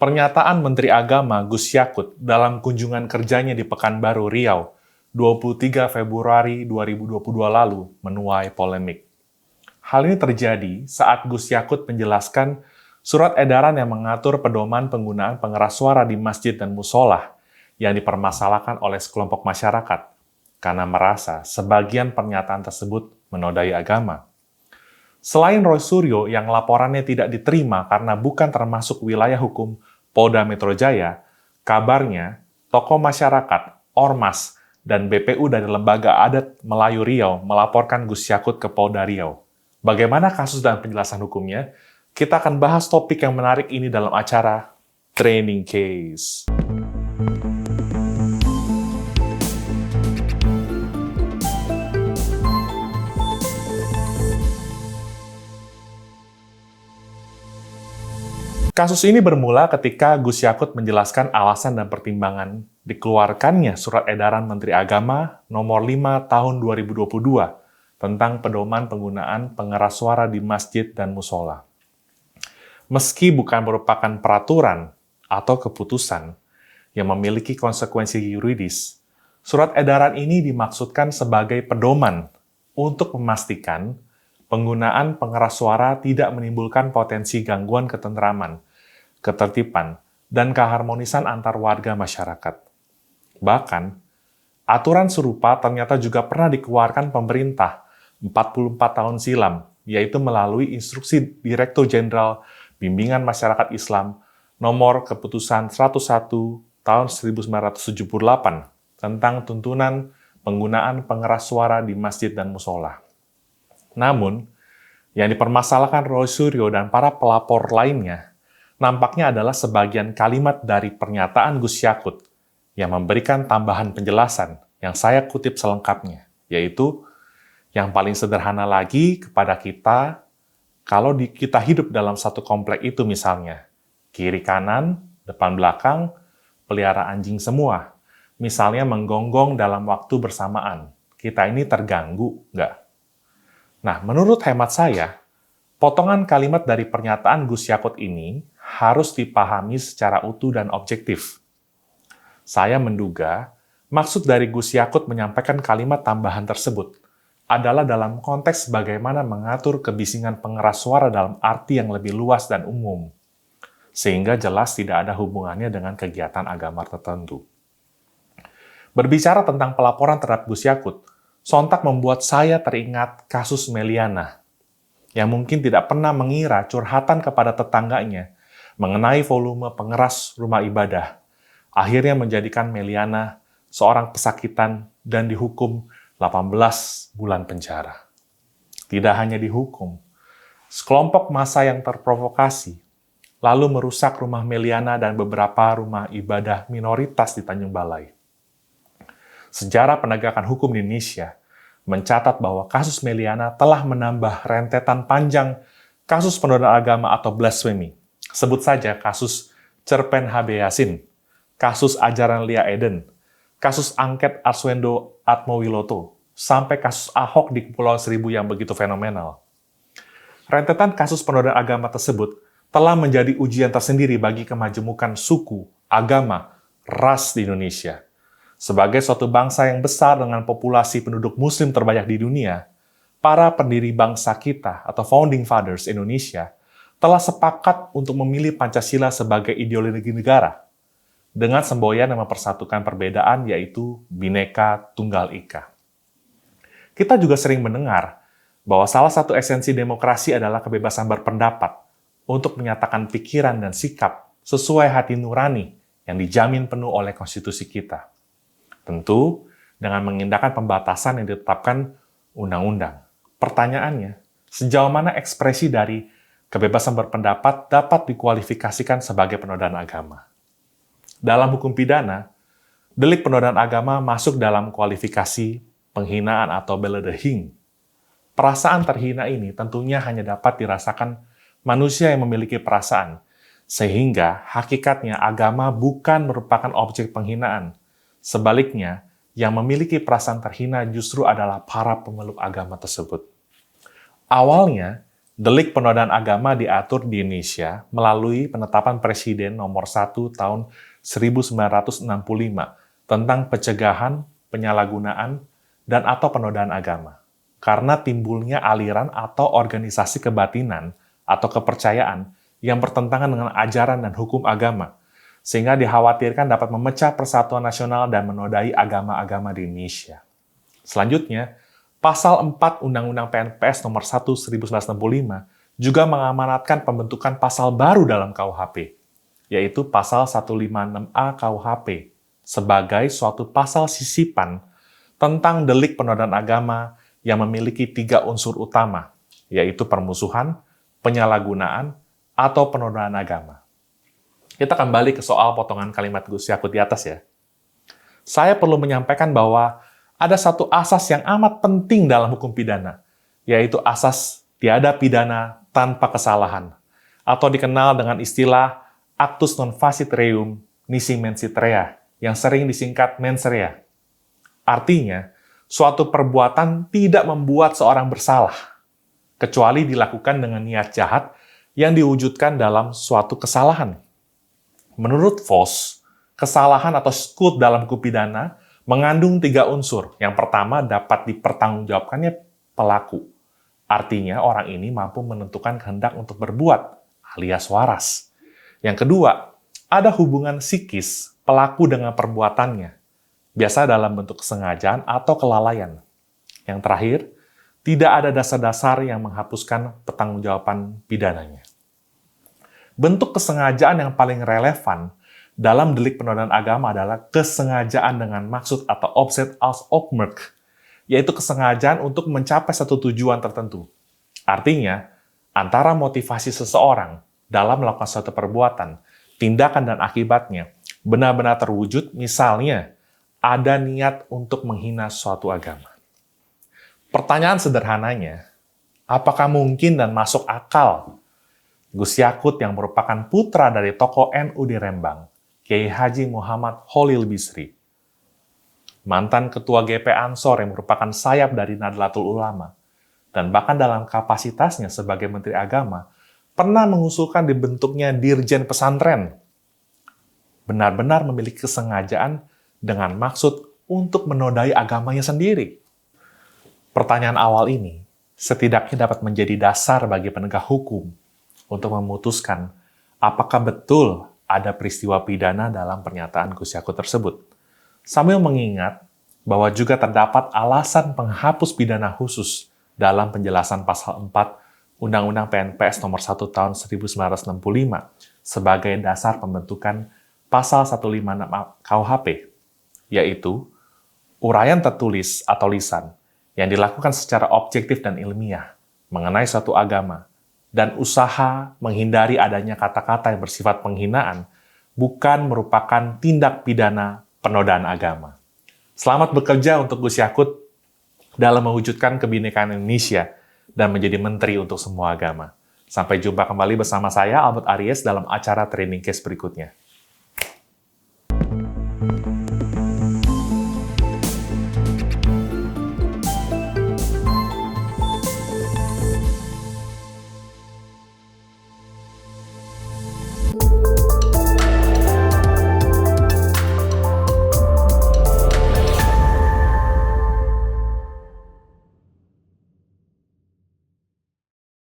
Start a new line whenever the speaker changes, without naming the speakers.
Pernyataan Menteri Agama Gus Yakut dalam kunjungan kerjanya di Pekanbaru, Riau, 23 Februari 2022 lalu menuai polemik. Hal ini terjadi saat Gus Yakut menjelaskan surat edaran yang mengatur pedoman penggunaan pengeras suara di masjid dan musola yang dipermasalahkan oleh sekelompok masyarakat karena merasa sebagian pernyataan tersebut menodai agama. Selain Roy Suryo yang laporannya tidak diterima karena bukan termasuk wilayah hukum Polda Metro Jaya, kabarnya tokoh masyarakat, ormas, dan BPU dari Lembaga Adat Melayu Riau melaporkan Gus Yakut ke Polda Riau. Bagaimana kasus dan penjelasan hukumnya? Kita akan bahas topik yang menarik ini dalam acara Training Case. Kasus ini bermula ketika Gus Yakut menjelaskan alasan dan pertimbangan dikeluarkannya Surat Edaran Menteri Agama Nomor 5 Tahun 2022 tentang pedoman penggunaan pengeras suara di masjid dan musola. Meski bukan merupakan peraturan atau keputusan yang memiliki konsekuensi yuridis, Surat Edaran ini dimaksudkan sebagai pedoman untuk memastikan penggunaan pengeras suara tidak menimbulkan potensi gangguan ketentraman, ketertiban, dan keharmonisan antar warga masyarakat. Bahkan, aturan serupa ternyata juga pernah dikeluarkan pemerintah 44 tahun silam, yaitu melalui Instruksi Direktur Jenderal Bimbingan Masyarakat Islam Nomor Keputusan 101 tahun 1978 tentang tuntunan penggunaan pengeras suara di masjid dan musola. Namun, yang dipermasalahkan Roy Suryo dan para pelapor lainnya nampaknya adalah sebagian kalimat dari pernyataan Gus Yakut yang memberikan tambahan penjelasan yang saya kutip selengkapnya, yaitu yang paling sederhana lagi kepada kita, kalau kita hidup dalam satu komplek itu misalnya, kiri kanan, depan belakang, pelihara anjing semua, misalnya menggonggong dalam waktu bersamaan, kita ini terganggu nggak? Nah, menurut hemat saya, potongan kalimat dari pernyataan Gus Yakut ini harus dipahami secara utuh dan objektif. Saya menduga, maksud dari Gus Yakut menyampaikan kalimat tambahan tersebut adalah dalam konteks bagaimana mengatur kebisingan pengeras suara dalam arti yang lebih luas dan umum, sehingga jelas tidak ada hubungannya dengan kegiatan agama tertentu. Berbicara tentang pelaporan terhadap Gus Yakut, sontak membuat saya teringat kasus Meliana, yang mungkin tidak pernah mengira curhatan kepada tetangganya mengenai volume pengeras rumah ibadah, akhirnya menjadikan Meliana seorang pesakitan dan dihukum 18 bulan penjara. Tidak hanya dihukum, sekelompok massa yang terprovokasi lalu merusak rumah Meliana dan beberapa rumah ibadah minoritas di Tanjung Balai. Sejarah penegakan hukum di Indonesia mencatat bahwa kasus Meliana telah menambah rentetan panjang kasus penodaan agama atau blasphemy. Sebut saja kasus Cerpen HB Yasin, kasus ajaran Lia Eden, kasus angket Arswendo Atmowiloto, sampai kasus Ahok di Kepulauan Seribu yang begitu fenomenal. Rentetan kasus penodaan agama tersebut telah menjadi ujian tersendiri bagi kemajemukan suku, agama, ras di Indonesia. Sebagai suatu bangsa yang besar dengan populasi penduduk muslim terbanyak di dunia, para pendiri bangsa kita atau Founding Fathers Indonesia telah sepakat untuk memilih Pancasila sebagai ideologi negara dengan semboyan yang mempersatukan perbedaan yaitu Bhinneka Tunggal Ika. Kita juga sering mendengar bahwa salah satu esensi demokrasi adalah kebebasan berpendapat untuk menyatakan pikiran dan sikap sesuai hati nurani yang dijamin penuh oleh konstitusi kita. Tentu, dengan mengindahkan pembatasan yang ditetapkan undang-undang. Pertanyaannya, sejauh mana ekspresi dari kebebasan berpendapat dapat dikualifikasikan sebagai penodaan agama? Dalam hukum pidana, delik penodaan agama masuk dalam kualifikasi penghinaan atau beledehing. Perasaan terhina ini tentunya hanya dapat dirasakan manusia yang memiliki perasaan, sehingga hakikatnya agama bukan merupakan objek penghinaan. Sebaliknya, yang memiliki perasaan terhina justru adalah para pemeluk agama tersebut. Awalnya, delik penodaan agama diatur di Indonesia melalui penetapan Presiden nomor 1 tahun 1965 tentang pencegahan, penyalahgunaan, dan atau penodaan agama. Karena timbulnya aliran atau organisasi kebatinan atau kepercayaan yang bertentangan dengan ajaran dan hukum agama, sehingga dikhawatirkan dapat memecah persatuan nasional dan menodai agama-agama di Indonesia. Selanjutnya, Pasal 4 Undang-Undang PNPS nomor 1 1965 juga mengamanatkan pembentukan pasal baru dalam KUHP, yaitu Pasal 156A KUHP, sebagai suatu pasal sisipan tentang delik penodaan agama yang memiliki 3 unsur utama, yaitu permusuhan, penyalahgunaan, atau penodaan agama. Kita kembali ke soal potongan kalimat Gus Yakut di atas ya. Saya perlu menyampaikan bahwa ada satu asas yang amat penting dalam hukum pidana, yaitu asas tiada pidana tanpa kesalahan, atau dikenal dengan istilah actus non facit reum nisi mensit rea, yang sering disingkat mens rea. Artinya, suatu perbuatan tidak membuat seorang bersalah, kecuali dilakukan dengan niat jahat yang diwujudkan dalam suatu kesalahan. Menurut Vos, kesalahan atau skut dalam hukum pidana mengandung 3 unsur. Yang pertama, dapat dipertanggungjawabkannya pelaku. Artinya, orang ini mampu menentukan kehendak untuk berbuat, alias waras. Yang kedua, ada hubungan psikis pelaku dengan perbuatannya, biasa dalam bentuk kesengajaan atau kelalaian. Yang terakhir, tidak ada dasar-dasar yang menghapuskan pertanggungjawaban pidananya. Bentuk kesengajaan yang paling relevan dalam delik penodaan agama adalah kesengajaan dengan maksud atau opzet als oogmerk, yaitu kesengajaan untuk mencapai satu tujuan tertentu. Artinya, antara motivasi seseorang dalam melakukan suatu perbuatan, tindakan dan akibatnya benar-benar terwujud, misalnya ada niat untuk menghina suatu agama. Pertanyaan sederhananya, apakah mungkin dan masuk akal Gus Yakut yang merupakan putra dari tokoh NU di Rembang, Kiai Haji Muhammad Khalil Bisri, mantan Ketua GP Ansor yang merupakan sayap dari Nahdlatul Ulama, dan bahkan dalam kapasitasnya sebagai Menteri Agama, pernah mengusulkan dibentuknya Dirjen Pesantren, benar-benar memiliki kesengajaan dengan maksud untuk menodai agamanya sendiri. Pertanyaan awal ini setidaknya dapat menjadi dasar bagi penegak hukum untuk memutuskan apakah betul ada peristiwa pidana dalam pernyataan Gus Yakut tersebut, sambil mengingat bahwa juga terdapat alasan penghapus pidana khusus dalam penjelasan pasal 4 Undang-Undang PNPS nomor 1 tahun 1965 sebagai dasar pembentukan pasal 156 KUHP, yaitu uraian tertulis atau lisan yang dilakukan secara objektif dan ilmiah mengenai suatu agama, dan usaha menghindari adanya kata-kata yang bersifat penghinaan bukan merupakan tindak pidana penodaan agama. Selamat bekerja untuk Gus Yakut dalam mewujudkan kebinekaan Indonesia dan menjadi menteri untuk semua agama. Sampai jumpa kembali bersama saya, Albert Aries, dalam acara Training Case berikutnya.